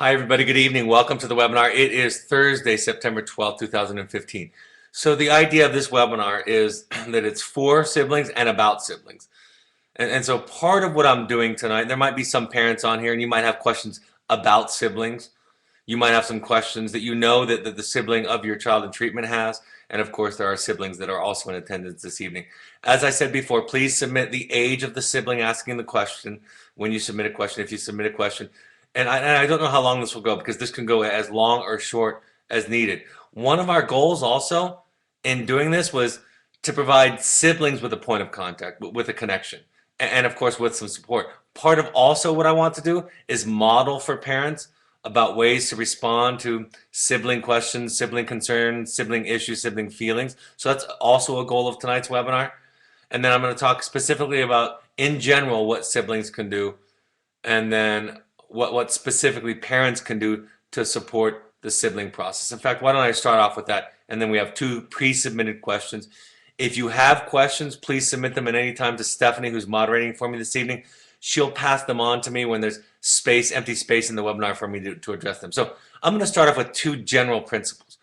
Hi, everybody. Good evening. Welcome to the webinar. It is Thursday, September 12th, 2015. So the idea of this webinar is that it's for siblings and about siblings. And so part of what I'm doing tonight, there might be some parents on here and you might have questions about siblings. You might have some questions that you know that the sibling of your child in treatment has. And of course, there are siblings that are also in attendance this evening. As I said before, please submit the age of the sibling asking the question when you submit a question, if you submit a question. And I don't know how long this will go because this can go as long or short as needed. One of our goals also in doing this was to provide siblings with a point of contact, with a connection, and of course with some support. Part of also what I want to do is model for parents about ways to respond to sibling questions, sibling concerns, sibling issues, sibling feelings. So that's also a goal of tonight's webinar. And then I'm going to talk specifically about, in general, what siblings can do, and then what specifically parents can do to support the sibling process. In fact, why don't I start off with that, and then we have two pre-submitted questions. If you have questions, please submit them at any time to Stephanie, who's moderating for me this evening. She'll pass them on to me when there's empty space in the webinar for me to address them. So I'm going to start off with two general principles.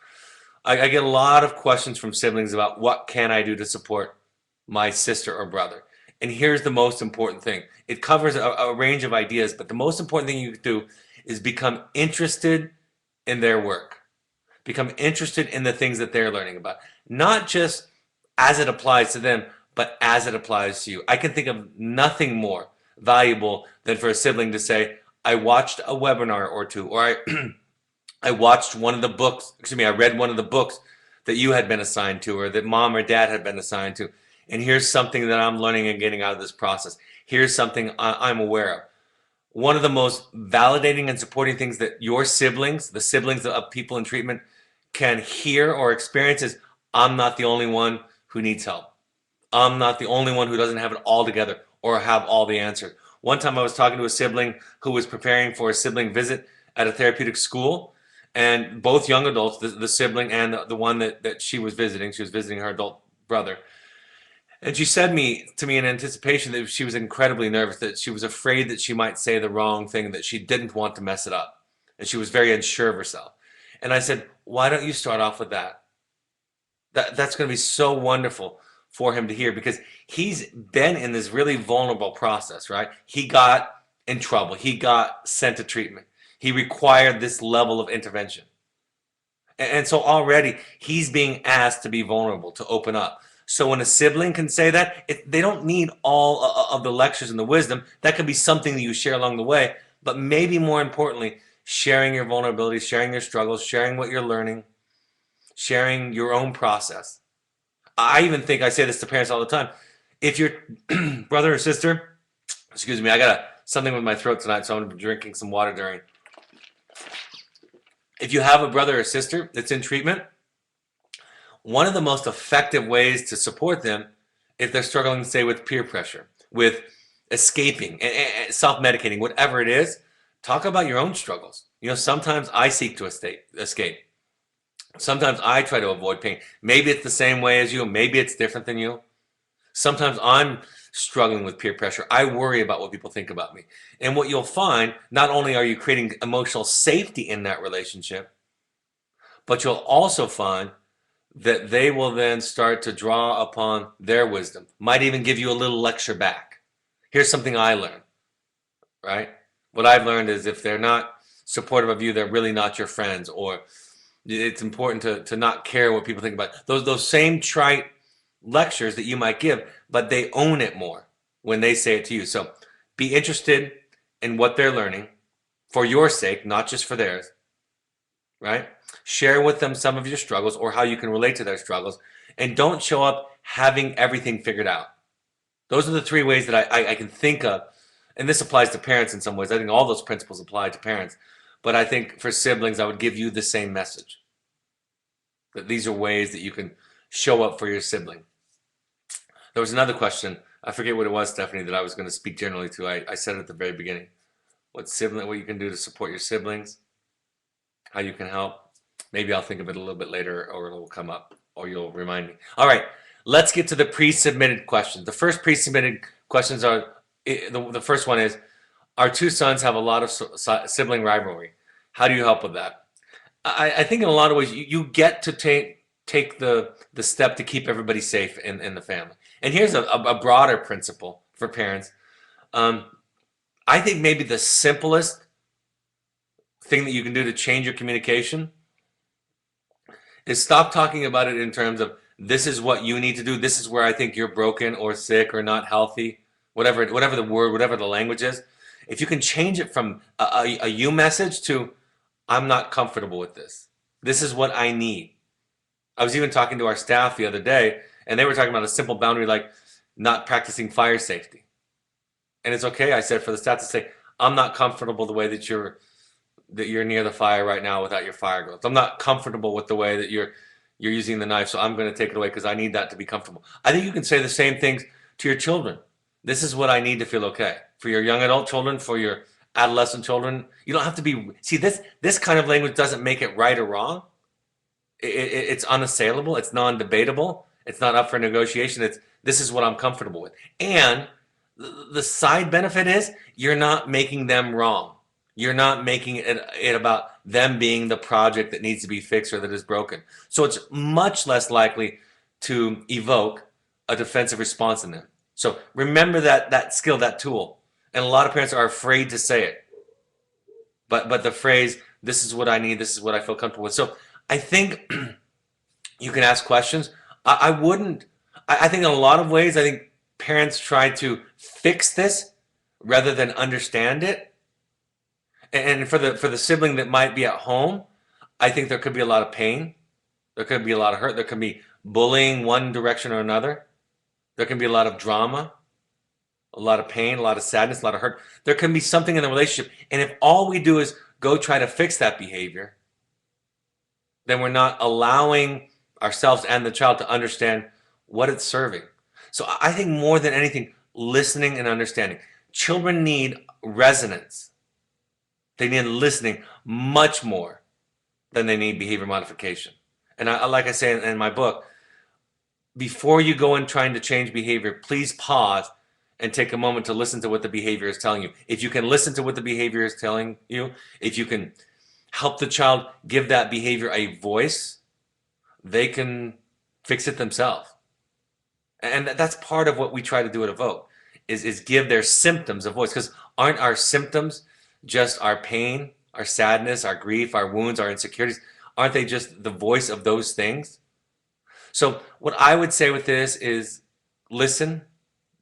I get a lot of questions from siblings about what can I do to support my sister or brother. And here's the most important thing. It covers a range of ideas, but the most important thing you can do is become interested in their work. Become interested in the things that they're learning about. Not just as it applies to them, but as it applies to you. I can think of nothing more valuable than for a sibling to say, I watched a webinar or two, or I watched one of the books, I read one of the books that you had been assigned to, or that mom or dad had been assigned to. And here's something that I'm learning and getting out of this process. Here's something I'm aware of. One of the most validating and supporting things that your siblings, the siblings of people in treatment, can hear or experience is, I'm not the only one who needs help. I'm not the only one who doesn't have it all together or have all the answers. One time I was talking to a sibling who was preparing for a sibling visit at a therapeutic school, and both young adults, the sibling and the one that she was visiting her adult brother. And she said to me in anticipation that she was incredibly nervous, that she was afraid that she might say the wrong thing, that she didn't want to mess it up. And she was very unsure of herself. And I said, why don't you start off with that? That's going to be so wonderful for him to hear, because he's been in this really vulnerable process, right? He got in trouble. He got sent to treatment. He required this level of intervention. And so already he's being asked to be vulnerable, to open up. So when a sibling can say that, they don't need all of the lectures and the wisdom. That could be something that you share along the way. But maybe more importantly, sharing your vulnerabilities, sharing your struggles, sharing what you're learning, sharing your own process. I even think, I say this to parents all the time, if your brother or sister, I got something with my throat tonight, so I'm going to be drinking some water during. If you have a brother or sister that's in treatment, one of the most effective ways to support them, if they're struggling, say, with peer pressure, with escaping, self-medicating, whatever it is, talk about your own struggles. Sometimes I seek to escape. Sometimes I try to avoid pain. Maybe it's the same way as you. Maybe it's different than you. Sometimes I'm struggling with peer pressure. I worry about what people think about me. And what you'll find, not only are you creating emotional safety in that relationship, but you'll also find that they will then start to draw upon their wisdom. Might even give you a little lecture back. Here's something I learned, right? What I've learned is if they're not supportive of you, they're really not your friends, or it's important to not care what people think about. Those same trite lectures that you might give, but they own it more when they say it to you. So be interested in what they're learning for your sake, not just for theirs, right? Share with them some of your struggles or how you can relate to their struggles, and don't show up having everything figured out. Those are the three ways that I can think of, and this applies to parents in some ways. I think all those principles apply to parents, but I think for siblings, I would give you the same message, that these are ways that you can show up for your sibling. There was another question, I forget what it was, Stephanie, that I was going to speak generally to. I said it at the very beginning. What you can do to support your siblings, how you can help. Maybe I'll think of it a little bit later, or it'll come up, or you'll remind me. All right, let's get to the pre-submitted questions. The first pre-submitted questions are, the first one is, our two sons have a lot of sibling rivalry. How do you help with that? I think in a lot of ways you get to take the step to keep everybody safe in the family. And here's a broader principle for parents. Um, I think maybe the simplest thing that you can do to change your communication is stop talking about it in terms of this is what you need to do. This is where I think you're broken or sick or not healthy, whatever the word, whatever the language is. If you can change it from a you message to I'm not comfortable with this. This is what I need. I was even talking to our staff the other day, and they were talking about a simple boundary like not practicing fire safety. And it's okay, I said, for the staff to say, I'm not comfortable the way that you're near the fire right now without your fire gloves. I'm not comfortable with the way that you're using the knife, so I'm going to take it away because I need that to be comfortable. I think you can say the same things to your children. This is what I need to feel okay. For your young adult children, for your adolescent children, you don't have to be. See, this kind of language doesn't make it right or wrong. It's unassailable. It's non-debatable. It's not up for negotiation. It's this is what I'm comfortable with. And the side benefit is you're not making them wrong. You're not making it about them being the project that needs to be fixed or that is broken. So it's much less likely to evoke a defensive response in them. So remember that skill, that tool. And a lot of parents are afraid to say it. But the phrase, this is what I need, this is what I feel comfortable with. So I think you can ask questions. I wouldn't, I think in a lot of ways, I think parents try to fix this rather than understand it. And for the sibling that might be at home, I think there could be a lot of pain. There could be a lot of hurt. There could be bullying one direction or another. There can be a lot of drama, a lot of pain, a lot of sadness, a lot of hurt. There can be something in the relationship. And if all we do is go try to fix that behavior, then we're not allowing ourselves and the child to understand what it's serving. So I think more than anything, listening and understanding. Children need resonance. They need listening much more than they need behavior modification. And like I say in my book, before you go in trying to change behavior, please pause and take a moment to listen to what the behavior is telling you. If you can listen to what the behavior is telling you, if you can help the child give that behavior a voice, they can fix it themselves. And that's part of what we try to do at Evoke, is give their symptoms a voice. Because aren't our symptoms just our pain, our sadness, our grief, our wounds, our insecurities? Aren't they just the voice of those things? So what I would say with this is listen,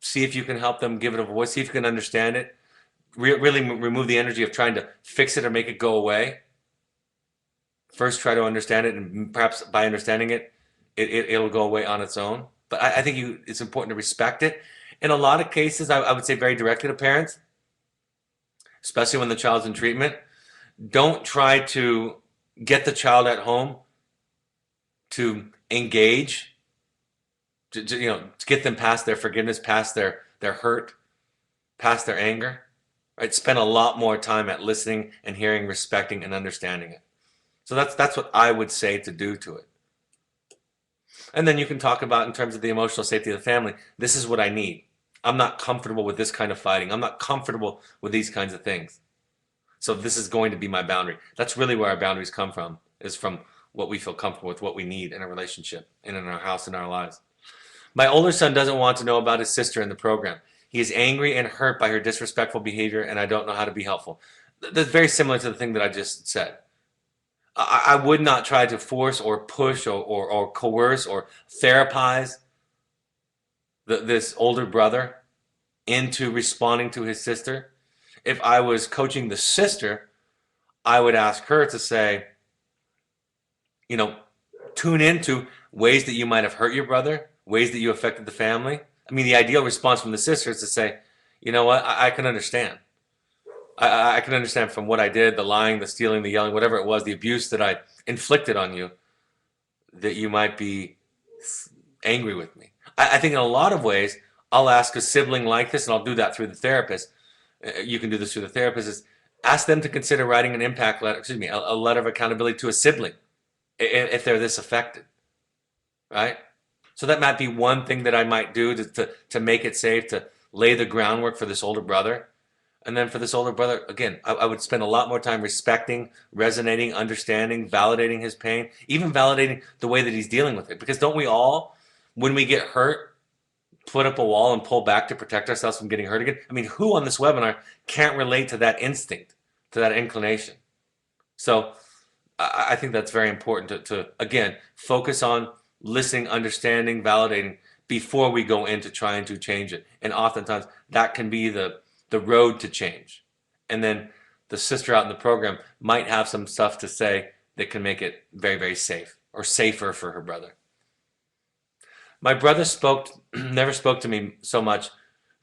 see if you can help them give it a voice, see if you can understand it, really remove the energy of trying to fix it or make it go away. First, try to understand it, and perhaps by understanding it, it'll go away on its own. But I think it's important to respect it. In a lot of cases, I would say very directly to parents, especially when the child's in treatment, don't try to get the child at home to engage, to get them past their forgiveness, past their hurt, past their anger. Right? Spend a lot more time at listening and hearing, respecting, and understanding it. So that's what I would say to do to it. And then you can talk about in terms of the emotional safety of the family. This is what I need. I'm not comfortable with this kind of fighting. I'm not comfortable with these kinds of things. So this is going to be my boundary. That's really where our boundaries come from, is from what we feel comfortable with, what we need in a relationship and in our house, in our lives. My older son doesn't want to know about his sister in the program. He is angry and hurt by her disrespectful behavior, and I don't know how to be helpful. That's very similar to the thing that I just said. I would not try to force or push or coerce or therapize this older brother into responding to his sister. If I was coaching the sister, I would ask her to say, tune into ways that you might have hurt your brother, ways that you affected the family. I mean, the ideal response from the sister is to say, you know what, I can understand. I can understand from what I did, the lying, the stealing, the yelling, whatever it was, the abuse that I inflicted on you, that you might be angry with me. I think in a lot of ways, I'll ask a sibling like this, and I'll do that through the therapist. You can do this through the therapist, is ask them to consider writing an impact letter, a letter of accountability to a sibling if they're this affected, right? So that might be one thing that I might do to make it safe, to lay the groundwork for this older brother. And then for this older brother, again, I would spend a lot more time respecting, resonating, understanding, validating his pain, even validating the way that he's dealing with it. Because don't we all, when we get hurt, put up a wall and pull back to protect ourselves from getting hurt again? I mean, who on this webinar can't relate to that instinct, to that inclination? So I think that's very important to again, focus on listening, understanding, validating before we go into trying to change it. And oftentimes that can be the road to change. And then the sister out in the program might have some stuff to say that can make it very, very safe or safer for her brother. My brother never spoke to me so much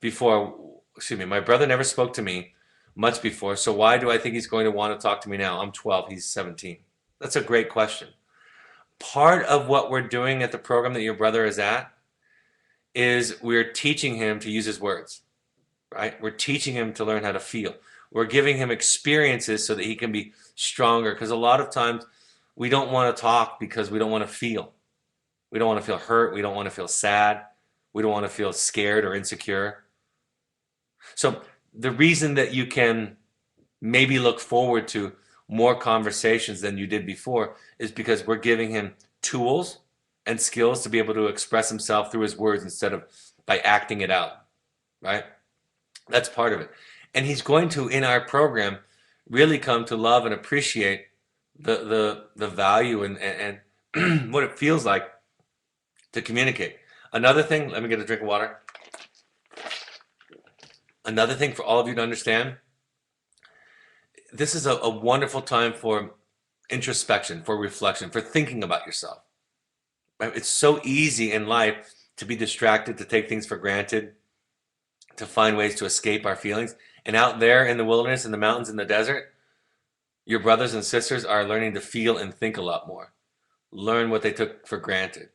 before. Excuse me, my brother never spoke to me much before. So why do I think he's going to want to talk to me now? I'm 12, he's 17. That's a great question. Part of what we're doing at the program that your brother is at is we're teaching him to use his words, right? We're teaching him to learn how to feel. We're giving him experiences so that he can be stronger. Because a lot of times we don't want to talk because we don't want to feel. We don't want to feel hurt. We don't want to feel sad. We don't want to feel scared or insecure. So the reason that you can maybe look forward to more conversations than you did before is because we're giving him tools and skills to be able to express himself through his words instead of by acting it out, right? That's part of it. And he's going to, in our program, really come to love and appreciate the value and what it feels like to communicate. Another thing, let me get a drink of water. Another thing for all of you to understand, this is a wonderful time for introspection, for reflection, for thinking about yourself. Right? It's so easy in life to be distracted, to take things for granted, to find ways to escape our feelings. And out there in the wilderness, in the mountains, in the desert, your brothers and sisters are learning to feel and think a lot more. Learn what they took for granted.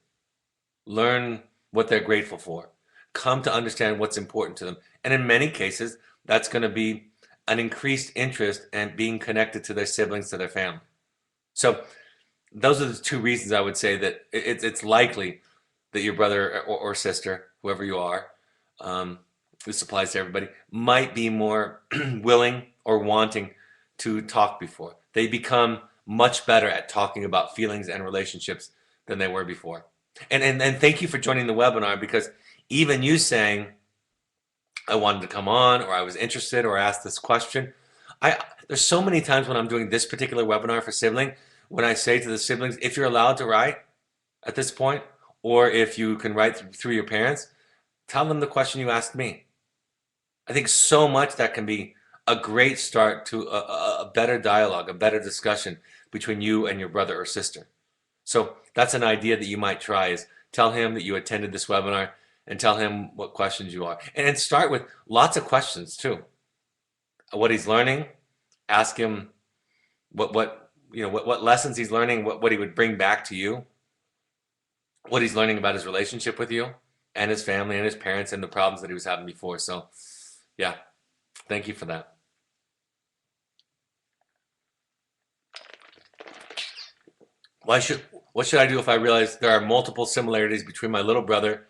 Learn what they're grateful for. Come to understand what's important to them. And in many cases, that's going to be an increased interest in being connected to their siblings, to their family. So those are the two reasons I would say that it's likely that your brother or sister, whoever you are, this applies to everybody, might be more willing or wanting to talk before. They become much better at talking about feelings and relationships than they were before. And thank you for joining the webinar, because even you saying, I wanted to come on, or I was interested, or asked this question, there's so many times when I'm doing this particular webinar for sibling, when I say to the siblings, if you're allowed to write at this point, or if you can write through your parents, tell them the question you asked me. I think so much that can be a great start to a better dialogue, a better discussion between you and your brother or sister. So that's an idea that you might try, is tell him that you attended this webinar and tell him what questions you are. And start with lots of questions too. What he's learning, ask him what lessons he's learning, what he would bring back to you, what he's learning about his relationship with you and his family and his parents and the problems that he was having before. So yeah, thank you for that. What should I do if I realize there are multiple similarities between my little brother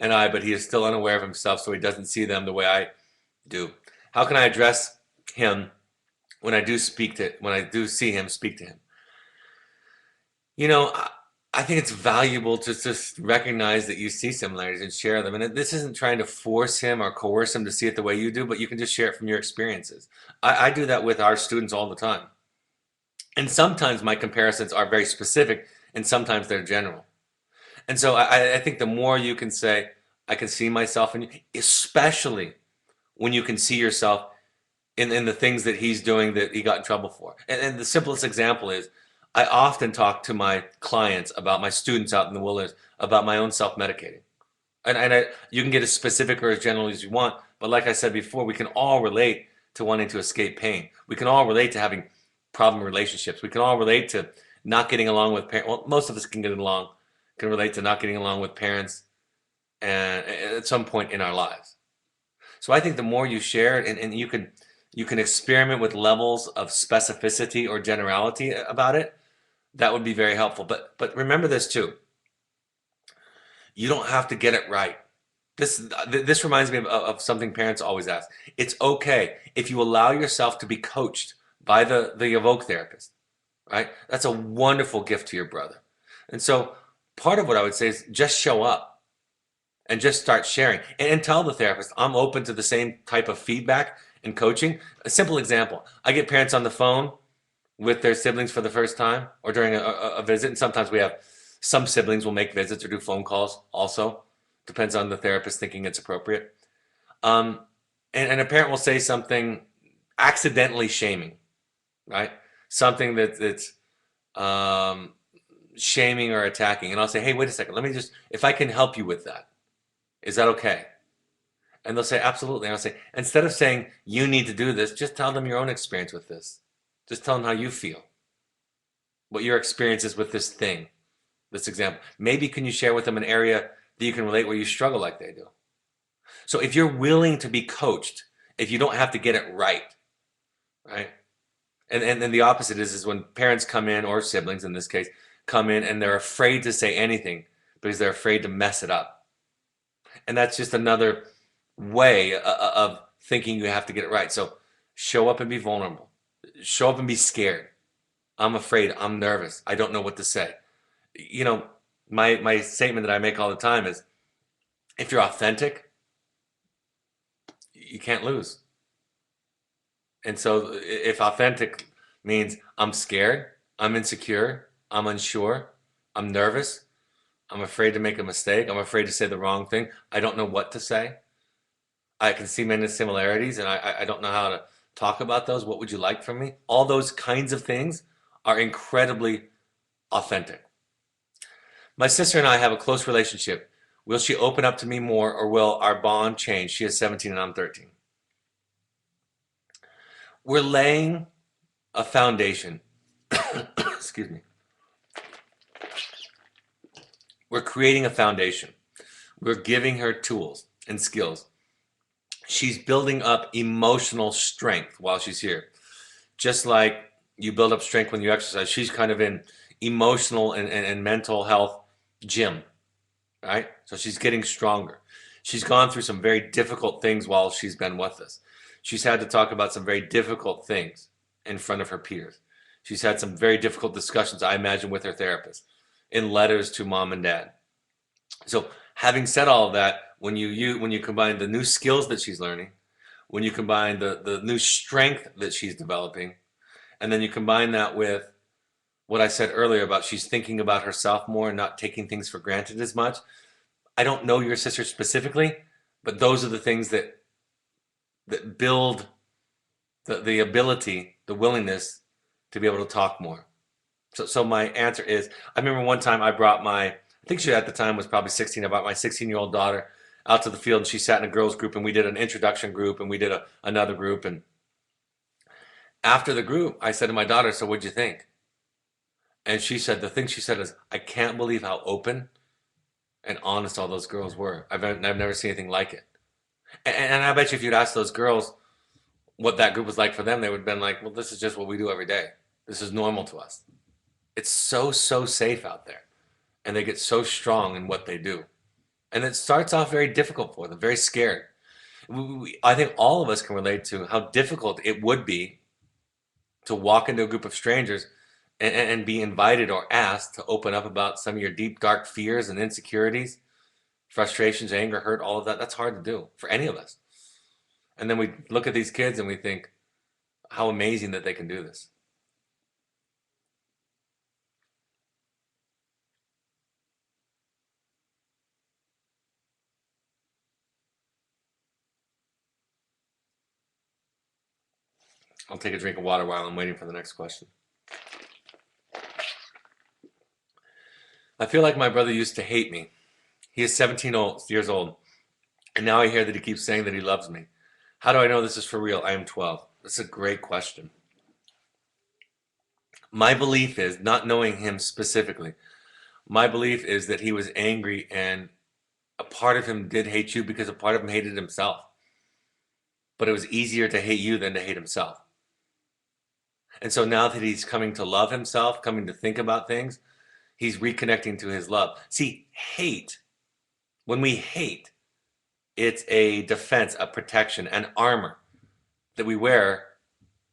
and I, but he is still unaware of himself, so he doesn't see them the way I do? How can I address him when I do see him, speak to him? I think it's valuable to just recognize that you see similarities and share them. And this isn't trying to force him or coerce him to see it the way you do, but you can just share it from your experiences. I do that with our students all the time. And sometimes my comparisons are very specific, and sometimes they're general. And so I think the more you can say, I can see myself in you, especially when you can see yourself in the things that he's doing that he got in trouble for. And the simplest example is, I often talk to my clients, about my students out in the wilderness, about my own self-medicating. And you can get as specific or as general as you want, but like I said before, we can all relate to wanting to escape pain. We can all relate to having problem relationships. We can all relate to not getting along with parents. Well, most of us can relate to not getting along with parents and at some point in our lives. So I think the more you share it, and you can experiment with levels of specificity or generality about it, that would be very helpful. But remember this too. You don't have to get it right. This reminds me of something parents always ask. It's okay if you allow yourself to be coached by the Evoke therapist, right? That's a wonderful gift to your brother. And so part of what I would say is just show up and just start sharing and tell the therapist, I'm open to the same type of feedback and coaching. A simple example, I get parents on the phone with their siblings for the first time or during a visit. And sometimes we have some siblings will make visits or do phone calls also. Depends on the therapist thinking it's appropriate. Um, and a parent will say something accidentally shaming, right? Something that's um, shaming or attacking. And I'll say, hey, wait a second. Let me just, if I can help you with that, is that okay? And they'll say, absolutely. And I'll say, instead of saying, you need to do this, just tell them your own experience with this. Just tell them how you feel, what your experience is with this thing, this example. Maybe can you share with them an area that you can relate where you struggle like they do? So if you're willing to be coached, if you don't have to get it right, right? And then the opposite is when parents come in, or siblings in this case, come in and they're afraid to say anything because they're afraid to mess it up. And that's just another way of thinking you have to get it right. So show up and be vulnerable. Show up and be scared. I'm afraid. I'm nervous. I don't know what to say. You know, my statement that I make all the time is if you're authentic, you can't lose. And so if authentic means I'm scared, I'm insecure, I'm unsure, I'm nervous, I'm afraid to make a mistake, I'm afraid to say the wrong thing, I don't know what to say. I can see many similarities and I don't know how to talk about those. What would you like from me? All those kinds of things are incredibly authentic. My sister and I have a close relationship. Will she open up to me more or will our bond change? She is 17 and I'm 13. We're laying a foundation. Excuse me. We're creating a foundation. We're giving her tools and skills. She's building up emotional strength while she's here. Just like you build up strength when you exercise, she's kind of in emotional and mental health gym, right? So she's getting stronger. She's gone through some very difficult things while she's been with us. She's had to talk about some very difficult things in front of her peers. She's had some very difficult discussions, I imagine, with her therapist in letters to mom and dad. So having said all of that, when you combine the new skills that she's learning, when you combine the new strength that she's developing, and then you combine that with what I said earlier about she's thinking about herself more and not taking things for granted as much. I don't know your sister specifically, but those are the things that build the ability, the willingness to be able to talk more. So my answer is, I remember one time I brought I think she at the time was probably 16, I brought my 16-year-old daughter out to the field and she sat in a girls group and we did an introduction group and we did another group. And after the group, I said to my daughter, so what'd you think? And she said, the thing she said is, I can't believe how open and honest all those girls were. I've never seen anything like it. And I bet you if you'd asked those girls what that group was like for them, they would have been like, well, this is just what we do every day. This is normal to us. It's so safe out there. And they get so strong in what they do. And it starts off very difficult for them, very scared. I think all of us can relate to how difficult it would be to walk into a group of strangers and be invited or asked to open up about some of your deep, dark fears and insecurities, frustrations, anger, hurt, all of that. That's hard to do for any of us. And then we look at these kids and we think how amazing that they can do this. I'll take a drink of water while I'm waiting for the next question. I feel like my brother used to hate me. He is 17 years old, and now I hear that he keeps saying that he loves me. How do I know this is for real? I am 12. That's a great question. My belief is, not knowing him specifically, my belief is that he was angry and a part of him did hate you because a part of him hated himself. But it was easier to hate you than to hate himself. And so now that he's coming to love himself, coming to think about things, he's reconnecting to his love. See, hate, when we hate, It's a defense, a protection, an armor that we wear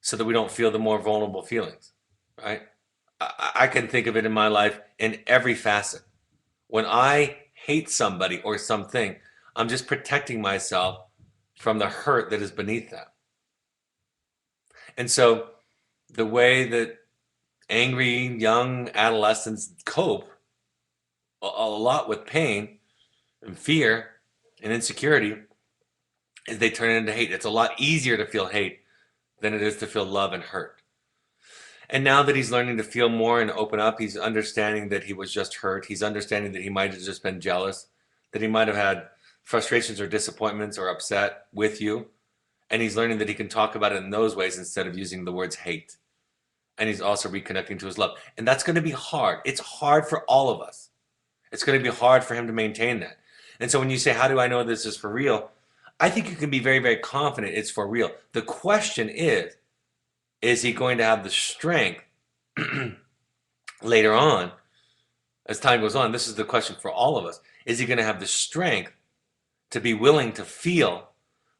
so that we don't feel the more vulnerable feelings, right? I can think of it in my life in every facet. When I hate somebody or something, I'm just protecting myself from the hurt that is beneath that. And so the way that angry young adolescents cope a lot with pain and fear and insecurity is they turn it into hate. It's a lot easier to feel hate than it is to feel love and hurt. And now that he's learning to feel more and open up, he's understanding that he was just hurt. He's understanding that he might have just been jealous, that he might have had frustrations or disappointments or upset with you. And he's learning that he can talk about it in those ways instead of using the words hate. And he's also reconnecting to his love. And that's going to be hard. It's hard for all of us. It's going to be hard for him to maintain that. And so when you say, how do I know this is for real? I think you can be very, very confident it's for real. The question is he going to have the strength later on, as time goes on? This is the question for all of us. Is he going to have the strength to be willing to feel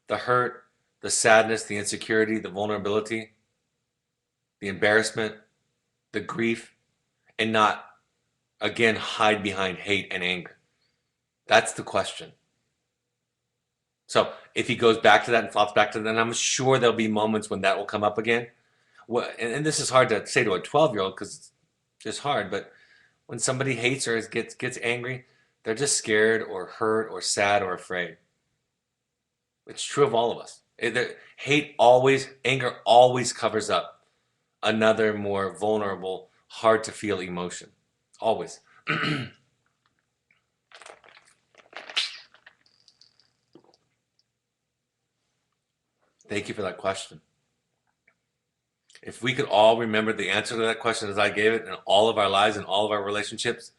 the hurt, the sadness, the insecurity, the vulnerability, the embarrassment, the grief, and not, again, hide behind hate and anger? That's the question. So if he goes back to that and flops back to that, then I'm sure there'll be moments when that will come up again. Well, and this is hard to say to a 12-year-old because it's just hard, but when somebody hates or gets angry, they're just scared or hurt or sad or afraid. It's true of all of us. Anger always covers up another more vulnerable, hard to feel emotion. Always. Thank you for that question. If we could all remember the answer to that question as I gave it in all of our lives and all of our relationships,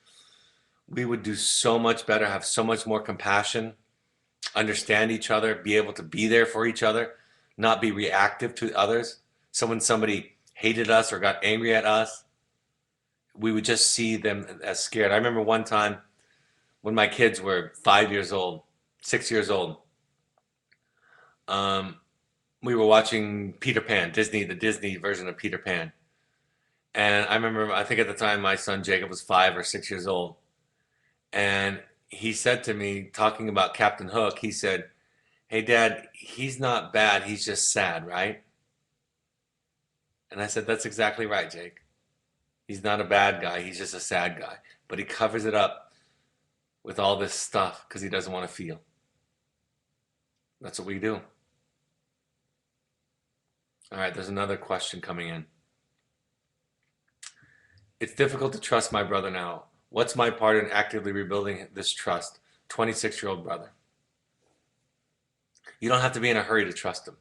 we would do so much better, have so much more compassion, understand each other, be able to be there for each other, not be reactive to others. So when somebody hated us or got angry at us, we would just see them as scared. I remember one time when my kids were 5 years old, 6 years old, we were watching Peter Pan, the Disney version of Peter Pan. And I remember, I think at the time my son Jacob was 5 or 6 years old. And he said to me, talking about Captain Hook, he said, "Hey Dad, he's not bad, he's just sad, right?" And I said, "That's exactly right, Jake. He's not a bad guy, he's just a sad guy. But he covers it up with all this stuff because he doesn't want to feel." That's what we do. All right, there's another question coming in. It's difficult to trust my brother now. What's my part in actively rebuilding this trust? 26-year-old brother. You don't have to be in a hurry to trust him.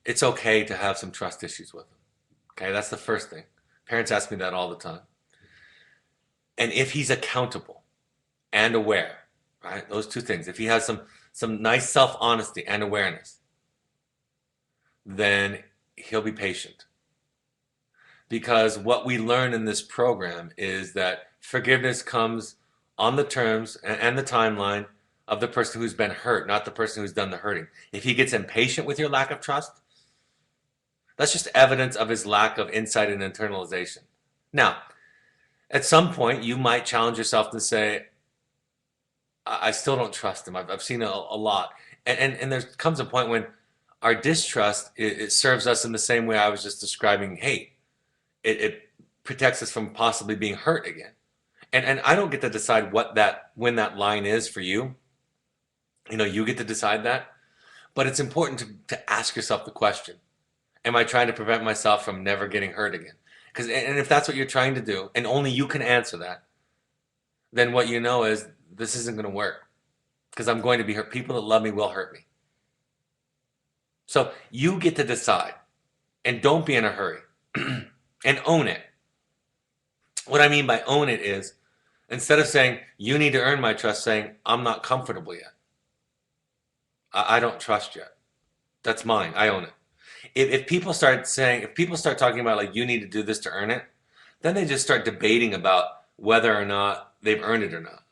It's okay to have some trust issues with him. Okay, that's the first thing. Parents ask me that all the time. And if he's accountable and aware, right, those two things, if he has some nice self-honesty and awareness, then he'll be patient. Because what we learn in this program is that forgiveness comes on the terms and the timeline of the person who's been hurt, not the person who's done the hurting. If he gets impatient with your lack of trust, that's just evidence of his lack of insight and internalization. Now, at some point, you might challenge yourself to say, I still don't trust him. I've seen a lot. And there comes a point when our distrust, it serves us in the same way I was just describing hate. It protects us from possibly being hurt again. And I don't get to decide when that line is for you. You know, you get to decide that. But it's important to ask yourself the question, am I trying to prevent myself from never getting hurt again? And if that's what you're trying to do, and only you can answer that, then what you know is this isn't going to work. Because I'm going to be hurt. People that love me will hurt me. So you get to decide. And don't be in a hurry. And own it. What I mean by own it is, instead of saying, you need to earn my trust, saying, I'm not comfortable yet. I don't trust yet. That's mine. I own it. If people start talking about like, you need to do this to earn it, then they just start debating about whether or not they've earned it or not.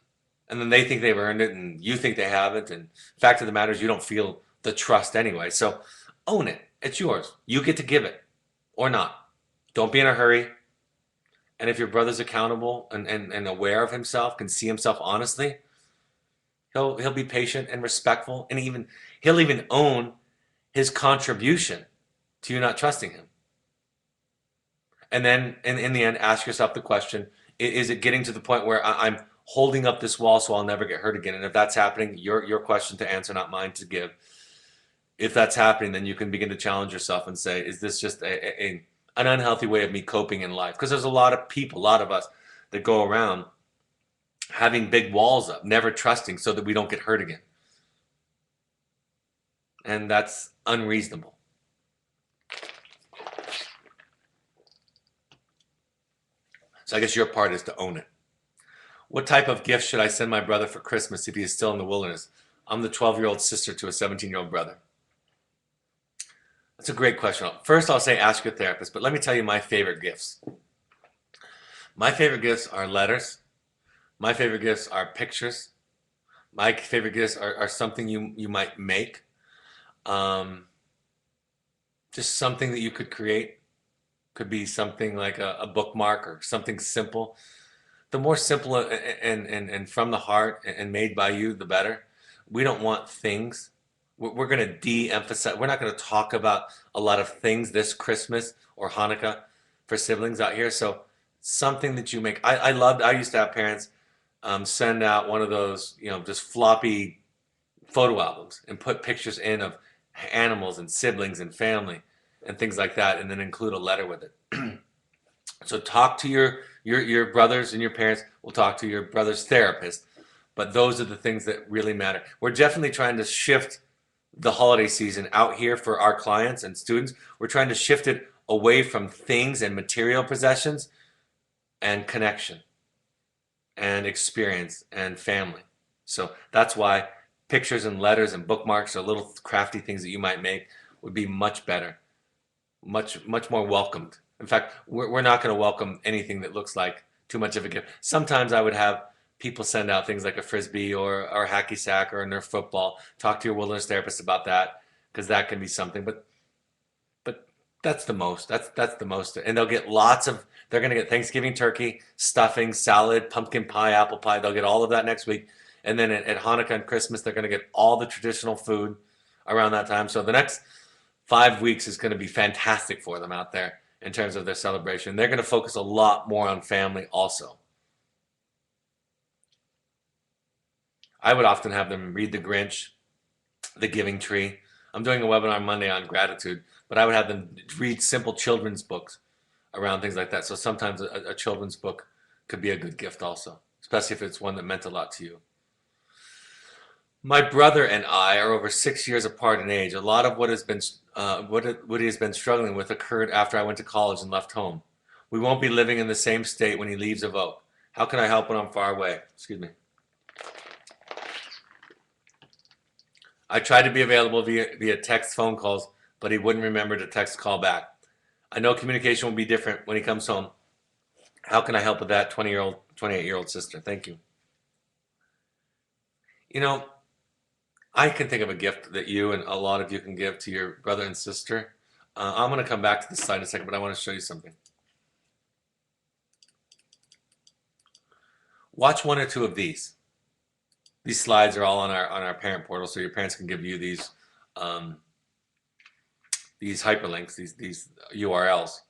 and then they think they've earned it and you think they haven't. And fact of the matter is you don't feel the trust anyway. So own it. It's yours. You get to give it or not. Don't be in a hurry. And if your brother's accountable and aware of himself, can see himself honestly, he'll be patient and respectful, and he'll even own his contribution to you not trusting him. And then in the end, ask yourself the question, is it getting to the point where I'm holding up this wall so I'll never get hurt again? And if that's happening, your question to answer, not mine to give. If that's happening, then you can begin to challenge yourself and say, is this just an unhealthy way of me coping in life? Because there's a lot of people, a lot of us that go around having big walls up, never trusting so that we don't get hurt again. And that's unreasonable. So I guess your part is to own it. What type of gift should I send my brother for Christmas if he is still in the wilderness? I'm the 12-year-old sister to a 17-year-old brother. That's a great question. First, I'll say ask your therapist, but let me tell you my favorite gifts. My favorite gifts are letters. My favorite gifts are pictures. My favorite gifts are something you might make. Just something that you could create. Could be something like a bookmark or something simple. The more simple and from the heart and made by you, the better. We don't want things. We're going to de-emphasize. We're not going to talk about a lot of things this Christmas or Hanukkah for siblings out here. So something that you make. I used to have parents send out one of those, just floppy photo albums and put pictures in of animals and siblings and family and things like that, and then include a letter with it. So talk to your brothers and your parents. We'll talk to your brother's therapist. But those are the things that really matter. We're definitely trying to shift the holiday season out here for our clients and students. We're trying to shift it away from things and material possessions and connection and experience and family. So that's why pictures and letters and bookmarks or little crafty things that you might make would be much better, much more welcomed. In fact, we're not going to welcome anything that looks like too much of a gift. Sometimes I would have people send out things like a frisbee or hacky sack or a Nerf football. Talk to your wilderness therapist about that, because that can be something. But that's the most. That's the most. And they'll get lots of. They're going to get Thanksgiving turkey, stuffing, salad, pumpkin pie, apple pie. They'll get all of that next week. And then at Hanukkah and Christmas, they're going to get all the traditional food around that time. So the next 5 weeks is going to be fantastic for them out there in terms of their celebration. They're going to focus a lot more on family also. I would often have them read The Grinch, The Giving Tree. I'm doing a webinar Monday on gratitude, but I would have them read simple children's books around things like that. So sometimes a children's book could be a good gift also, especially if it's one that meant a lot to you. My brother and I are over 6 years apart in age. A lot of what he has been struggling with occurred after I went to college and left home. We won't be living in the same state when he leaves Evoke. How can I help when I'm far away? Excuse me. I tried to be available via text phone calls, but he wouldn't remember to text call back. I know communication will be different when he comes home. How can I help with that 28-year-old sister? Thank you. I can think of a gift that you and a lot of you can give to your brother and sister. I'm going to come back to this slide in a second, but I want to show you something. Watch one or two of these. These slides are all on our parent portal, so your parents can give you these hyperlinks, these URLs,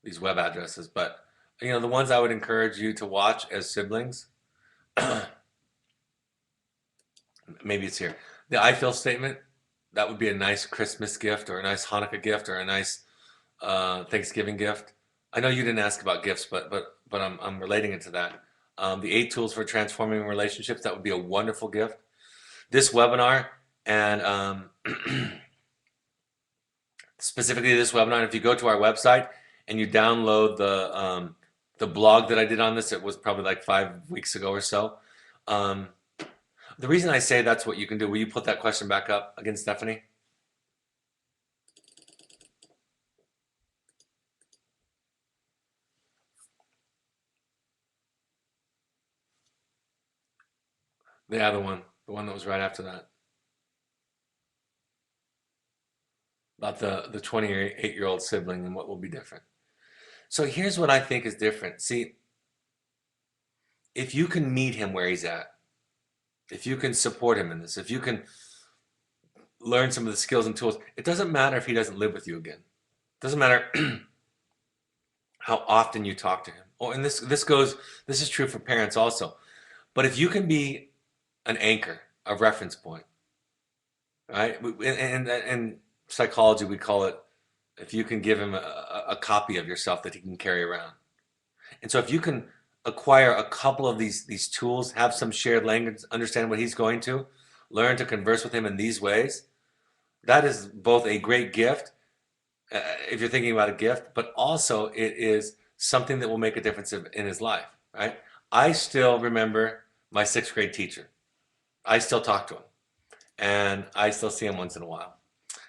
these web addresses. But the ones I would encourage you to watch as siblings, maybe it's here. The I feel statement, that would be a nice Christmas gift or a nice Hanukkah gift or a nice Thanksgiving gift. I know you didn't ask about gifts, but I'm relating it to that. The 8 tools for transforming relationships, that would be a wonderful gift. This webinar and specifically this webinar, if you go to our website and you download the blog that I did on this, it was probably like 5 weeks ago or so. The reason I say that's what you can do, will you put that question back up again, Stephanie? The other one, the one that was right after that, about the 28-year-old sibling and what will be different. So here's what I think is different. See, if you can meet him where he's at, if you can support him in this, if you can learn some of the skills and tools, it doesn't matter if he doesn't live with you again. It doesn't matter how often you talk to him. Oh, and this is true for parents also. But if you can be an anchor, a reference point, right? And psychology, we call it, if you can give him a copy of yourself that he can carry around. And so if you can acquire a couple of these tools, have some shared language, understand what he's going to, learn to converse with him in these ways, that is both a great gift, if you're thinking about a gift, but also it is something that will make a difference in his life, right? I still remember my sixth grade teacher. I still talk to him, and I still see him once in a while.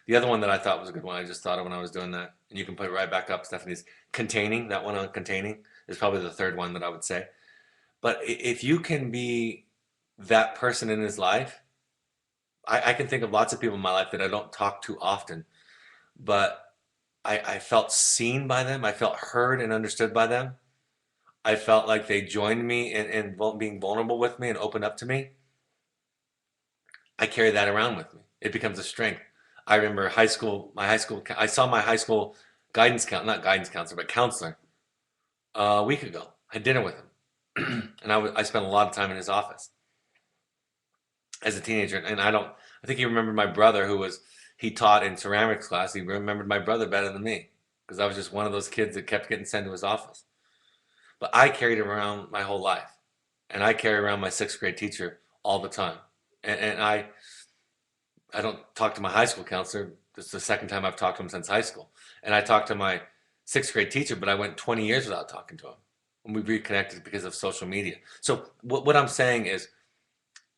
The other one that I thought was a good one, I just thought of when I was doing that, and you can put it right back up, Stephanie's containing. That one on containing is probably the third one that I would say. But if you can be that person in his life, I can think of lots of people in my life that I don't talk to often, but I felt seen by them. I felt heard and understood by them. I felt like they joined me in being vulnerable with me and opened up to me. I carry that around with me. It becomes a strength. I remember I saw my high school not guidance counselor, but counselor a week ago. I had dinner with him. And I spent a lot of time in his office as a teenager. And I think he remembered my brother he taught in ceramics class. He remembered my brother better than me because I was just one of those kids that kept getting sent to his office. But I carried him around my whole life. And I carry around my sixth grade teacher all the time. And I don't talk to my high school counselor. This is the second time I've talked to him since high school. And I talked to my sixth grade teacher, but I went 20 years without talking to him. And we reconnected because of social media. So what I'm saying is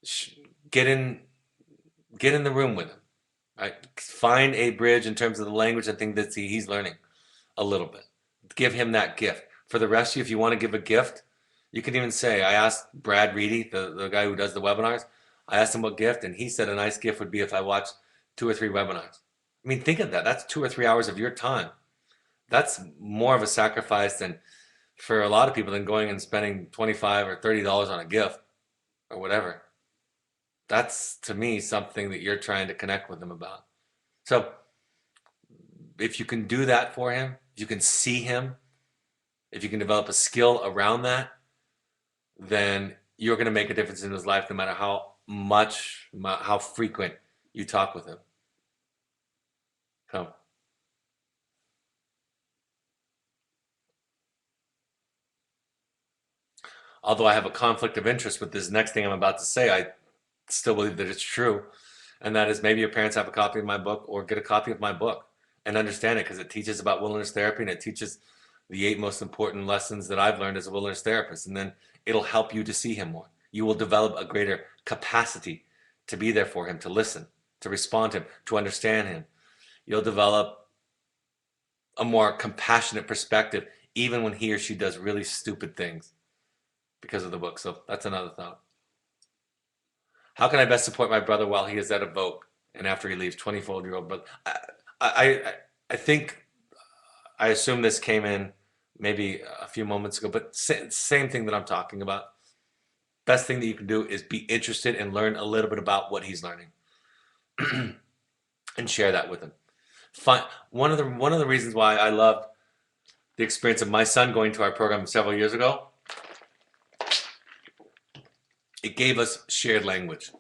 sh- get in get in the room with him. Right? Find a bridge in terms of the language and things that he's learning a little bit. Give him that gift. For the rest of you, if you want to give a gift, you can even say, I asked Brad Reedy, the guy who does the webinars, I asked him what gift, and he said a nice gift would be if I watched 2 or 3 webinars. I mean, think of that. That's 2 or 3 hours of your time. That's more of a sacrifice than for a lot of people than going and spending 25 or $30 on a gift or whatever. That's to me something that you're trying to connect with them about. So if you can do that for him, if you can see him, if you can develop a skill around that, then you're going to make a difference in his life no matter how frequent you talk with him. So, although I have a conflict of interest with this next thing I'm about to say, I still believe that it's true. And that is maybe your parents have a copy of my book or get a copy of my book and understand it because it teaches about wilderness therapy and it teaches the 8 most important lessons that I've learned as a wilderness therapist. And then it'll help you to see him more. You will develop a greater capacity to be there for him, to listen, to respond to him, to understand him. You'll develop a more compassionate perspective even when he or she does really stupid things because of the book. So that's another thought. How can I best support my brother while he is at a vote and after he leaves? 24-year-old brother. I think I assume this came in maybe a few moments ago, but same thing that I'm talking about. Best thing that you can do is be interested and learn a little bit about what he's learning and share that with him. One of the reasons why I love the experience of my son going to our program several years ago, it gave us shared language.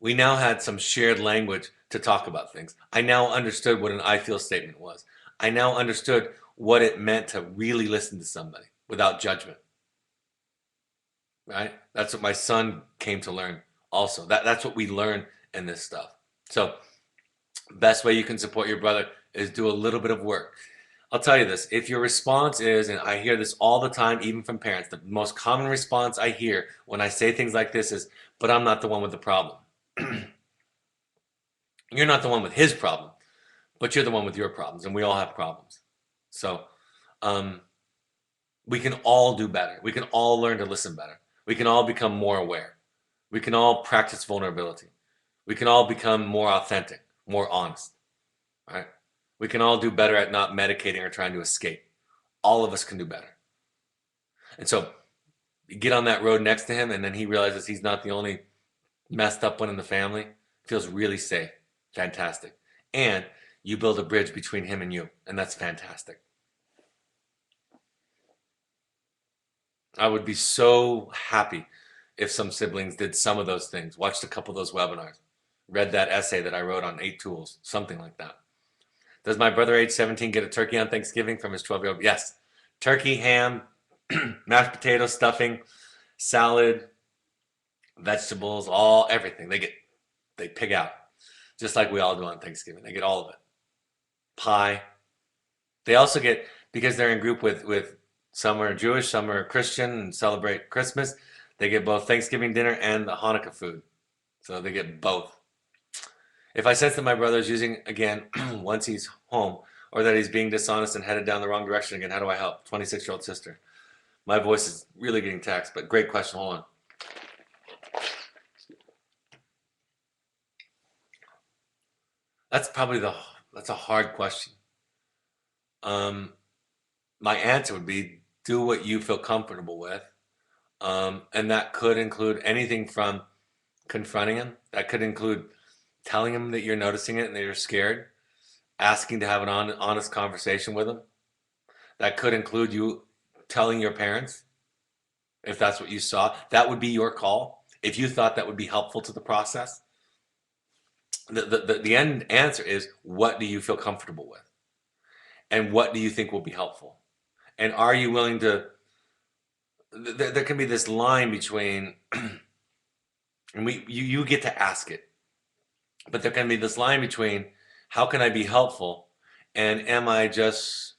We now had some shared language to talk about things. I now understood what an I feel statement was. I now understood what it meant to really listen to somebody without judgment. Right? That's what my son came to learn also. That's what we learn in this stuff. So, best way you can support your brother is do a little bit of work. I'll tell you this, if your response is, and I hear this all the time, even from parents, the most common response I hear when I say things like this is, but I'm not the one with the problem. You're not the one with his problem, but you're the one with your problems, and we all have problems. So um, we can all do better. We can all learn to listen better. We can all become more aware. We can all practice vulnerability. We can all become more authentic, more honest, right? We can all do better at not medicating or trying to escape. All of us can do better. And so you get on that road next to him, and then he realizes he's not the only messed up one in the family. Feels really safe. Fantastic. And you build a bridge between him and you, and that's fantastic. I would be so happy if some siblings did some of those things, watched a couple of those webinars, read that essay that I wrote on 8 tools, something like that. Does my brother, age 17, get a turkey on Thanksgiving from his 12-year-old? Yes. Turkey, ham, mashed potato, stuffing, salad, vegetables, everything. They pig out, just like we all do on Thanksgiving. They get all of it. Pie. They also get, because they're in group with some are Jewish, some are Christian and celebrate Christmas, they get both Thanksgiving dinner and the Hanukkah food. So they get both. If I sense that my brother is using again once he's home, or that he's being dishonest and headed down the wrong direction again, how do I help? 26-year-old sister. My voice is really getting taxed, but great question. Hold on. That's probably that's a hard question. My answer would be do what you feel comfortable with. And that could include anything from confronting him. That could include telling him that you're noticing it and that you're scared, asking to have an honest conversation with him. That could include you telling your parents if that's what you saw. That would be your call. If you thought that would be helpful to the process, the end answer is what do you feel comfortable with? And what do you think will be helpful? And are you willing to? There can be this line between, and you get to ask it, but there can be this line between how can I be helpful and am I just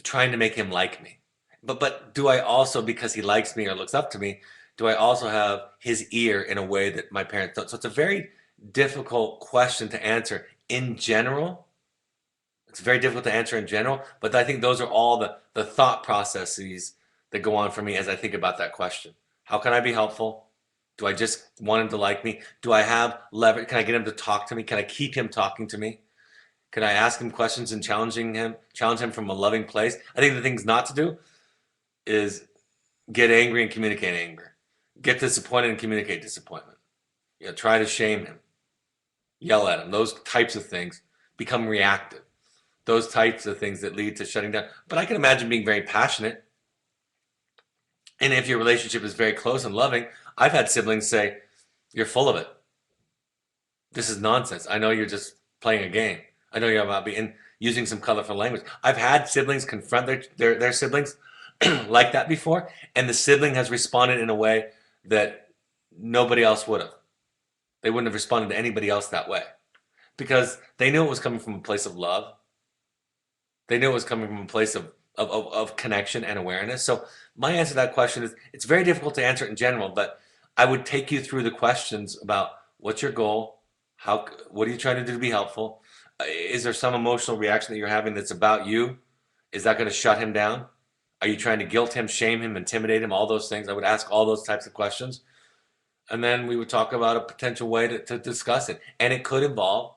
trying to make him like me? But do I also, because he likes me or looks up to me, do I also have his ear in a way that my parents don't? So it's a very difficult question to answer in general. It's very difficult to answer in general, but I think those are all the thought processes that go on for me as I think about that question. How can I be helpful? Do I just want him to like me? Do I have leverage? Can I get him to talk to me? Can I keep him talking to me? Can I ask him questions and challenge him from a loving place? I think the things not to do is get angry and communicate anger. Get disappointed and communicate disappointment. Try to shame him. Yell at him. Those types of things become reactive. Those types of things that lead to shutting down. But I can imagine being very passionate. And if your relationship is very close and loving, I've had siblings say, you're full of it. This is nonsense. I know you're just playing a game. I know you're about being using some colorful language. I've had siblings confront their siblings like that before, and the sibling has responded in a way that nobody else would have. They wouldn't have responded to anybody else that way because they knew it was coming from a place of love. They knew it was coming from a place of connection and awareness. So my answer to that question is it's very difficult to answer it in general, but I would take you through the questions about what's your goal? What are you trying to do to be helpful? Is there some emotional reaction that you're having that's about you? Is that going to shut him down? Are you trying to guilt him, shame him, intimidate him? All those things. I would ask all those types of questions. And then we would talk about a potential way to discuss it. And it could involve,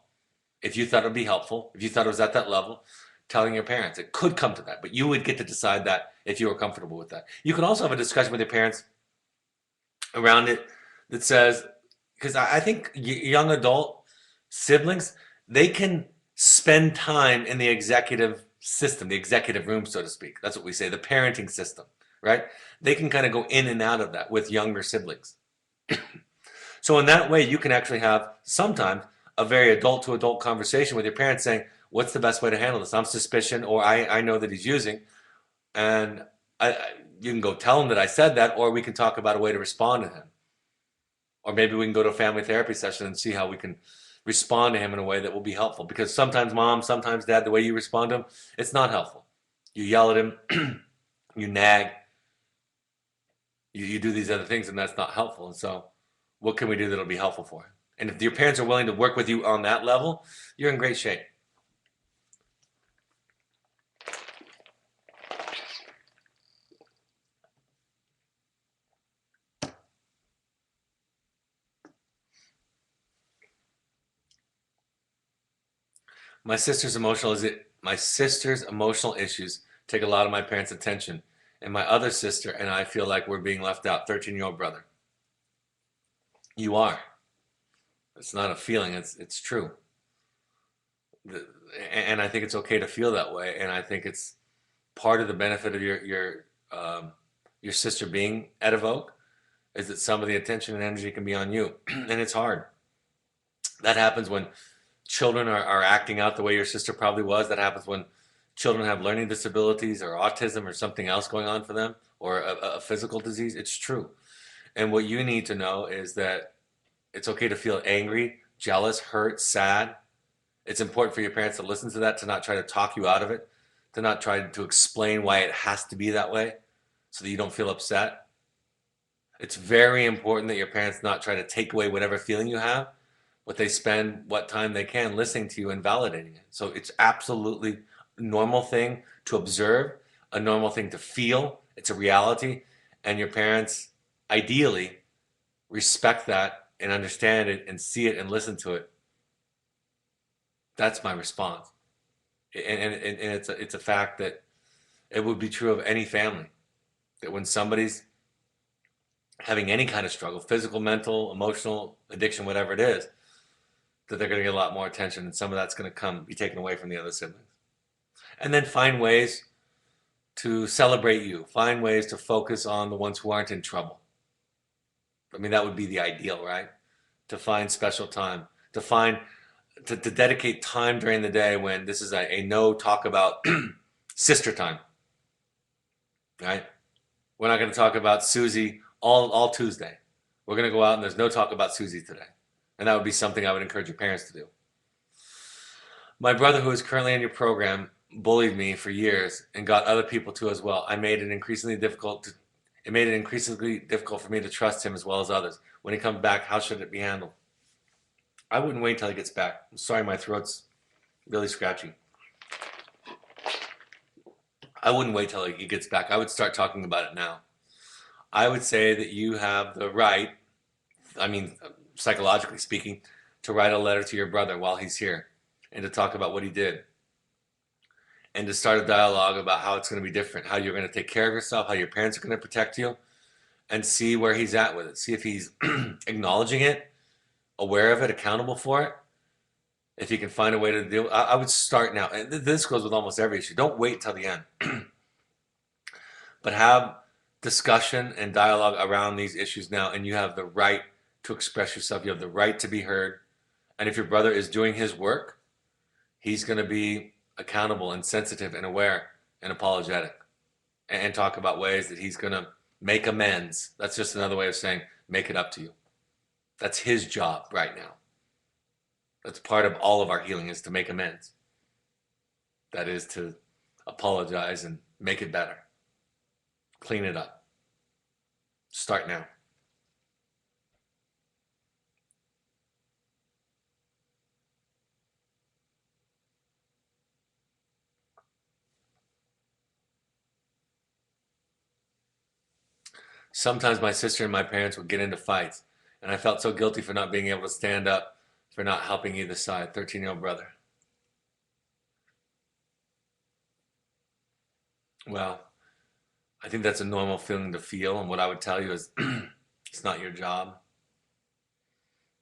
if you thought it would be helpful, if you thought it was at that level, telling your parents. It could come to that, but you would get to decide that if you were comfortable with that. You can also have a discussion with your parents around it that says, because I think young adult siblings, they can spend time in the executive system, the executive room, so to speak. That's what we say, the parenting system, right? They can kind of go in and out of that with younger siblings. So in that way, you can actually have sometimes a very adult to adult conversation with your parents saying, what's the best way to handle this? I'm suspicion, or I know that he's using, and you can go tell him that I said that, or we can talk about a way to respond to him. Or maybe we can go to a family therapy session and see how we can respond to him in a way that will be helpful. Because sometimes mom, sometimes dad, the way you respond to him, it's not helpful. You yell at him, you nag, you do these other things, and that's not helpful. And so what can we do that'll be helpful for him? And if your parents are willing to work with you on that level, you're in great shape. My sister's emotional issues take a lot of my parents' attention, and my other sister and I feel like we're being left out. 13-year-old brother. You are. It's not a feeling, it's true. The- and I think it's okay to feel that way, and I think it's part of the benefit of your sister being at Evoke is that some of the attention and energy can be on you, and it's hard. That happens when children are acting out the way your sister probably was. That happens when children have learning disabilities or autism or something else going on for them or a physical disease. It's true. And what you need to know is that it's okay to feel angry, jealous, hurt, sad. It's important for your parents to listen to that, to not try to talk you out of it, to not try to explain why it has to be that way so that you don't feel upset. It's very important that your parents not try to take away whatever feeling you have, but they spend what time they can listening to you and validating it. So it's absolutely a normal thing to observe, a normal thing to feel. It's a reality. And your parents ideally respect that and understand it and see it and listen to it. That's my response. And it's a fact that it would be true of any family that when somebody's having any kind of struggle, physical, mental, emotional, addiction, whatever it is, that they're going to get a lot more attention, and some of that's going to be taken away from the other siblings. And then find ways to celebrate you. Find ways to focus on the ones who aren't in trouble. I mean, that would be the ideal, right? To find special time, to dedicate time during the day when this is a no talk about sister time, right? We're not going to talk about Susie all Tuesday. We're going to go out and there's no talk about Susie today. And that would be something I would encourage your parents to do. My brother, who is currently in your program, bullied me for years and got other people to as well. It made it increasingly difficult for me to trust him as well as others. When he comes back, how should it be handled? I wouldn't wait till he gets back. I'm sorry, my throat's really scratchy. I wouldn't wait till he gets back. I would start talking about it now. I would say that you have the right, I mean, psychologically speaking, to write a letter to your brother while he's here and to talk about what he did and to start a dialogue about how it's going to be different, how you're going to take care of yourself, how your parents are going to protect you, and see where he's at with it. See if he's acknowledging it, aware of it, accountable for it. If you can find a way to deal, I would start now. And this goes with almost every issue. Don't wait till the end, but have discussion and dialogue around these issues now. And you have the right to express yourself. You have the right to be heard. And if your brother is doing his work, he's going to be accountable and sensitive and aware and apologetic and talk about ways that he's going to make amends. That's just another way of saying make it up to you. That's his job right now. That's part of all of our healing is to make amends. That is to apologize and make it better. Clean it up. Start now. Sometimes my sister and my parents would get into fights, and I felt so guilty for not being able to stand up, for not helping either side. 13-year-old brother. Well, I think that's a normal feeling to feel, and what I would tell you is it's not your job.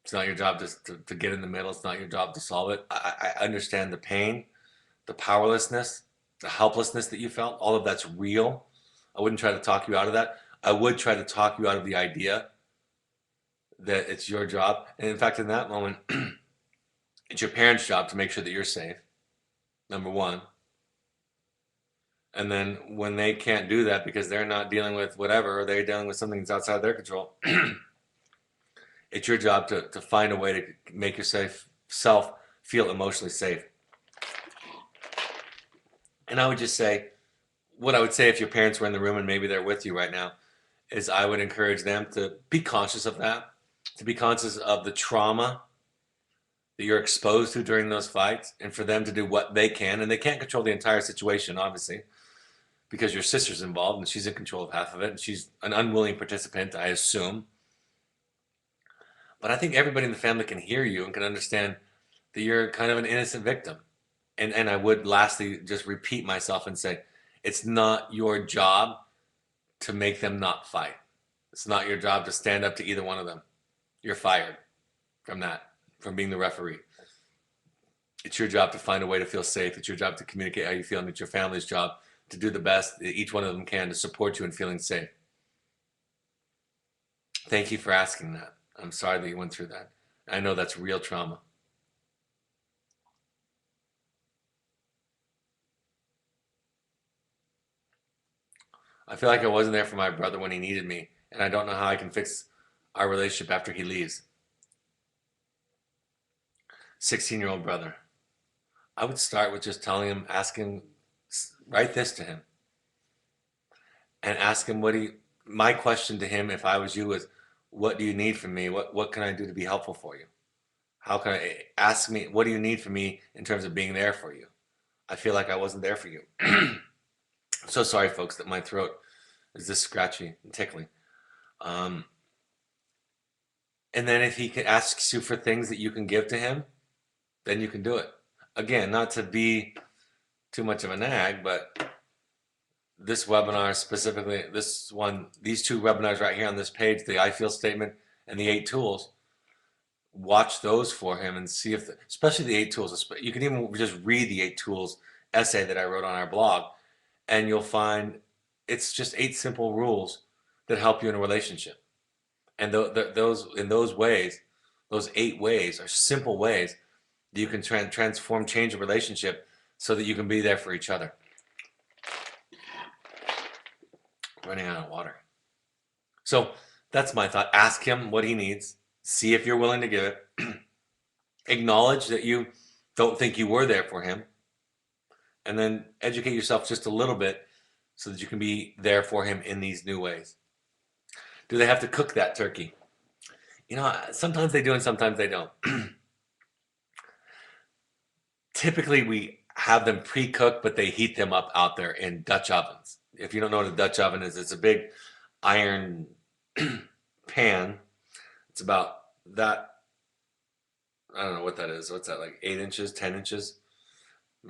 It's not your job to get in the middle. It's not your job to solve it. I understand the pain, the powerlessness, the helplessness that you felt. All of that's real. I wouldn't try to talk you out of that. I would try to talk you out of the idea that it's your job. And in fact, in that moment, it's your parents' job to make sure that you're safe, number one. And then when they can't do that because they're not dealing with whatever, or they're dealing with something that's outside their control, it's your job to find a way to make yourself feel emotionally safe. And I would just say, what I would say if your parents were in the room and maybe they're with you right now, is I would encourage them to be conscious of that, to be conscious of the trauma that you're exposed to during those fights, and for them to do what they can. And they can't control the entire situation, obviously, because your sister's involved and she's in control of half of it, and she's an unwilling participant, I assume. But I think everybody in the family can hear you and can understand that you're kind of an innocent victim. And I would lastly just repeat myself and say, it's not your job to make them not fight. It's not your job to stand up to either one of them. You're fired from that, from being the referee. It's your job to find a way to feel safe. It's your job to communicate how you feel, and it's your family's job to do the best that each one of them can to support you in feeling safe. Thank you for asking that. I'm sorry that you went through that. I know that's real trauma. I feel like I wasn't there for my brother when he needed me, and I don't know how I can fix our relationship after he leaves. 16-year-old brother. I would start with just telling him, asking, write this to him, and ask him what he. My question to him, if I was you, is, what do you need from me? What can I do to be helpful for you? How can I ask me? What do you need from me in terms of being there for you? I feel like I wasn't there for you. So sorry, folks, that my throat is this scratchy and tickly. Um, and then if he asks you for things that you can give to him, then you can do it. Again, not to be too much of a nag, but this webinar specifically, these two webinars right here on this page, the I feel statement and the 8 tools, watch those for him and see if, especially the 8 tools, you can even just read the 8 tools essay that I wrote on our blog, and you'll find it's just 8 simple rules that help you in a relationship. And those, in those ways, those 8 ways are simple ways that you can transform, change a relationship so that you can be there for each other. Running out of water. So that's my thought. Ask him what he needs. See if you're willing to give it. Acknowledge that you don't think you were there for him. And then educate yourself just a little bit so that you can be there for him in these new ways. Do they have to cook that turkey? You know, sometimes they do and sometimes they don't. Typically, we have them pre-cooked, but they heat them up out there in Dutch ovens. If you don't know what a Dutch oven is, it's a big iron pan. It's about that, I don't know what that is. What's that, like 8 inches, 10 inches?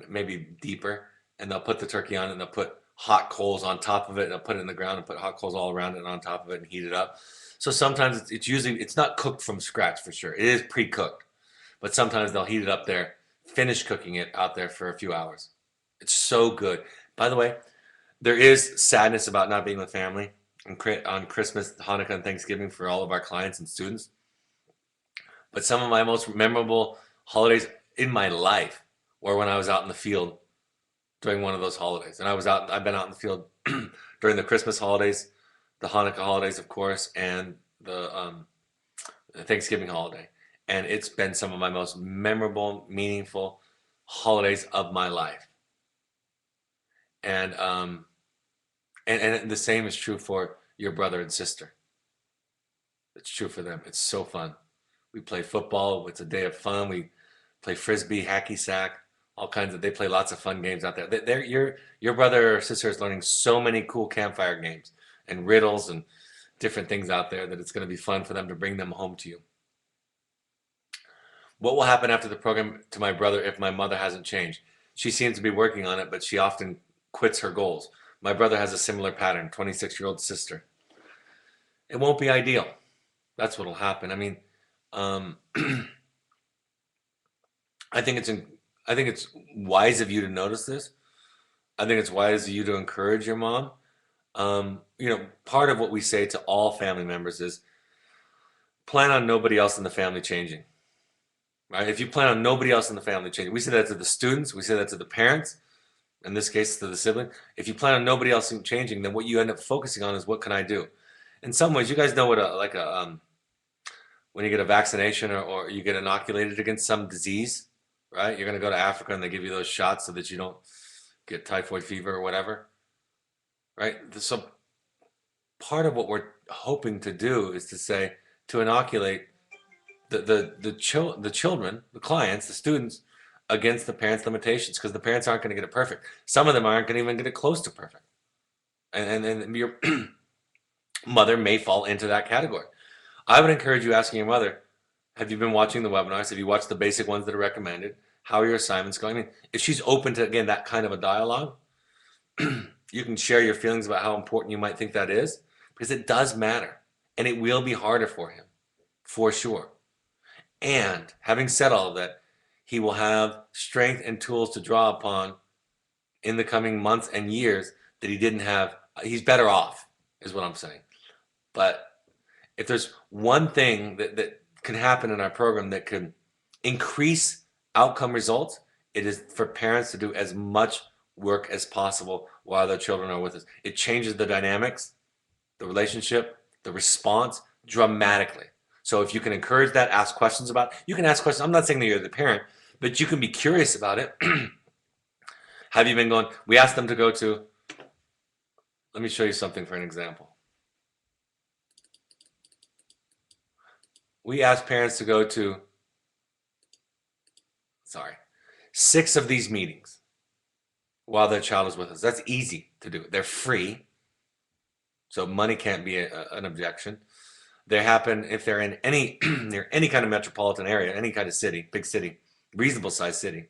Maybe deeper. And they'll put the turkey on it and they'll put hot coals on top of it, and they'll put it in the ground and put hot coals all around it and on top of it and heat it up. So sometimes it's usually, it's not cooked from scratch for sure. It is pre-cooked. But sometimes they'll heat it up there, finish cooking it out there for a few hours. It's so good. By the way, there is sadness about not being with family on Christmas, Hanukkah, and Thanksgiving for all of our clients and students. But some of my most memorable holidays in my life were when I was out in the field during one of those holidays. And I've been out in the field during the Christmas holidays, the Hanukkah holidays, of course, and the Thanksgiving holiday. And it's been some of my most memorable, meaningful holidays of my life. And the same is true for your brother and sister. It's true for them. It's so fun. We play football. It's a day of fun. We play frisbee, hacky sack, all kinds of. They play lots of fun games out there. Your brother or sister is learning so many cool campfire games and riddles and different things out there that it's going to be fun for them to bring them home to you. What will happen after the program to my brother if my mother hasn't changed? She seems to be working on it, but she often quits her goals. My brother has a similar pattern, 26-year-old sister. It won't be ideal. That's what will happen. I mean, I think it's wise of you to notice this. I think it's wise of you to encourage your mom. Part of what we say to all family members is plan on nobody else in the family changing. Right? If you plan on nobody else in the family changing, we say that to the students, we say that to the parents, in this case to the sibling. If you plan on nobody else changing, then what you end up focusing on is what can I do? In some ways, you guys know what when you get a vaccination or you get inoculated against some disease, right? You're going to go to Africa and they give you those shots so that you don't get typhoid fever or whatever, right? So part of what we're hoping to do is to inoculate the children, the clients, the students against the parents' limitations, because the parents aren't going to get it perfect. Some of them aren't going to even get it close to perfect. And your mother may fall into that category. I would encourage you asking your mother, have you been watching the webinars? Have you watched the basic ones that are recommended? How are your assignments going? I mean, if she's open to, again, that kind of a dialogue, you can share your feelings about how important you might think that is, because it does matter. And it will be harder for him, for sure. And having said all of that, he will have strength and tools to draw upon in the coming months and years that he didn't have. He's better off, is what I'm saying. But if there's one thing that can happen in our program that can increase outcome results, it is for parents to do as much work as possible while their children are with us. It changes the dynamics, the relationship, the response dramatically. So if you can encourage that, ask questions about it. You can ask questions. I'm not saying that you're the parent, but you can be curious about it. Have you been going? We asked them to go to, let me show you something for an example. We asked parents to go to, 6 of these meetings while their child is with us. That's easy to do. They're free, so money can't be an objection. They happen if they're in any near any kind of metropolitan area, any kind of city, big city, reasonable sized city.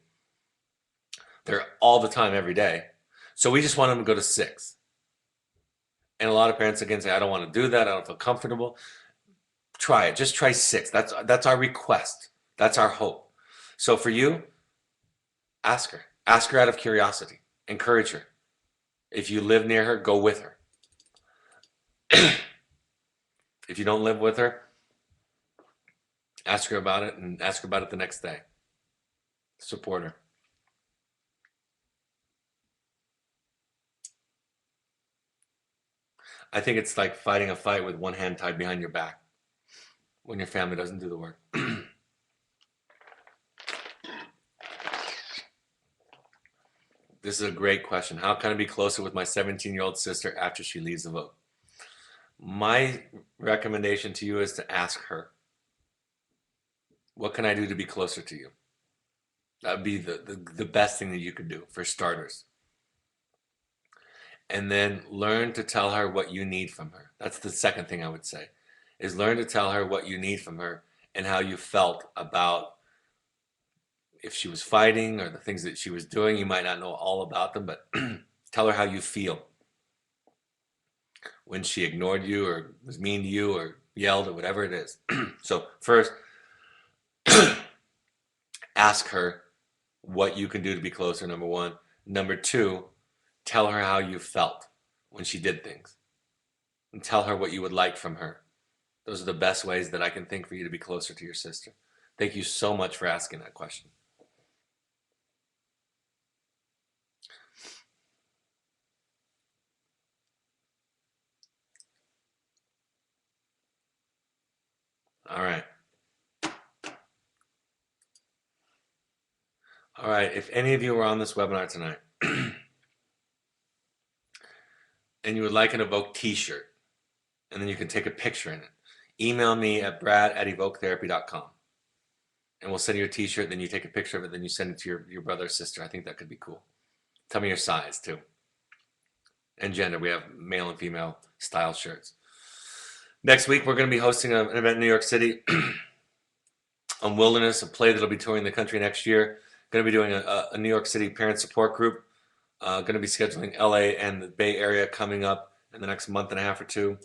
They're all the time, every day. So we just want them to go to 6. And a lot of parents again say, I don't want to do that. I don't feel comfortable. Try it. Just try 6. That's our request. That's our hope. So for you, ask her. Ask her out of curiosity. Encourage her. If you live near her, go with her. If you don't live with her, ask her about it and ask her about it the next day. Support her. I think it's like fighting a fight with one hand tied behind your back when your family doesn't do the work. This is a great question. How can I be closer with my 17-year-old sister after she leaves the vote? My recommendation to you is to ask her, what can I do to be closer to you? That would be the best thing that you could do for starters. And then learn to tell her what you need from her. That's the second thing I would say, is learn to tell her what you need from her and how you felt about if she was fighting or the things that she was doing. You might not know all about them, but tell her how you feel when she ignored you or was mean to you or yelled or whatever it is. So first, ask her what you can do to be closer, number one. Number two, tell her how you felt when she did things. And tell her what you would like from her. Those are the best ways that I can think for you to be closer to your sister. Thank you so much for asking that question. All right. All right. If any of you were on this webinar tonight and you would like an Evoke t-shirt, and then you can take a picture in it, email me at brad@evoketherapy.com. And we'll send you a t-shirt, then you take a picture of it, then you send it to your brother or sister. I think that could be cool. Tell me your size too. And gender. We have male and female style shirts. Next week, we're going to be hosting an event in New York City on Wilderness, a play that'll be touring the country next year. Going to be doing a New York City parent support group. Going to be scheduling LA and the Bay Area coming up in the next month and a half or two.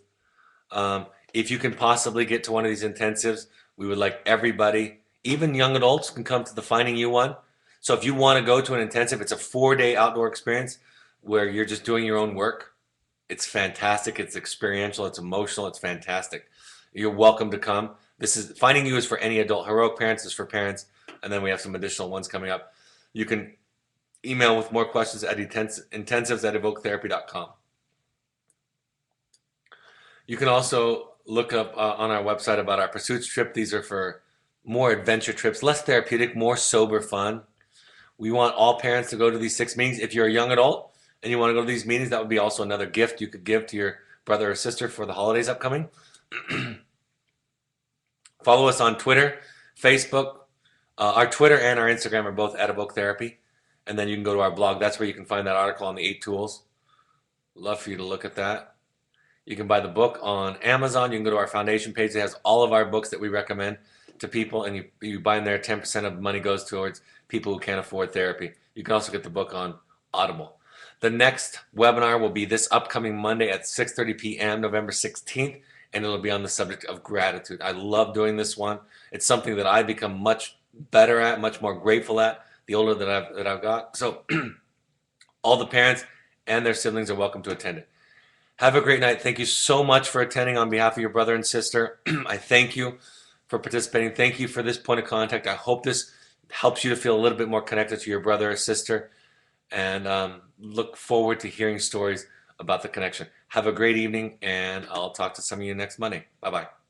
If you can possibly get to one of these intensives, we would like everybody, even young adults, can come to the Finding You one. So if you want to go to an intensive, it's a 4-day outdoor experience where you're just doing your own work. It's fantastic. It's experiential. It's emotional. It's fantastic. You're welcome to come. This is Finding You is for any adult. Heroic Parents is for parents. And then we have some additional ones coming up. You can email with more questions at intensives@evoketherapy.com. You can also look up on our website about our Pursuits trip. These are for more adventure trips, less therapeutic, more sober fun. We want all parents to go to these 6 meetings. If you're a young adult and you want to go to these meetings, that would be also another gift you could give to your brother or sister for the holidays upcoming. Follow us on Twitter, Facebook. Our Twitter and our Instagram are both at Evoke Therapy. And then you can go to our blog. That's where you can find that article on the 8 tools. Love for you to look at that. You can buy the book on Amazon. You can go to our foundation page. It has all of our books that we recommend. to people, and you buy them there, 10% of money goes towards people who can't afford therapy. You can also get the book on Audible. The next webinar will be this upcoming Monday at 6:30 p.m., November 16th, and it'll be on the subject of gratitude. I love doing this one. It's something that I've become much better at, much more grateful at, the older that I've got. So all the parents and their siblings are welcome to attend it. Have a great night. Thank you so much for attending on behalf of your brother and sister. I thank you for participating. Thank you for this point of contact. I hope this helps you to feel a little bit more connected to your brother or sister, and look forward to hearing stories about the connection. Have a great evening, and I'll talk to some of you next Monday. Bye-bye.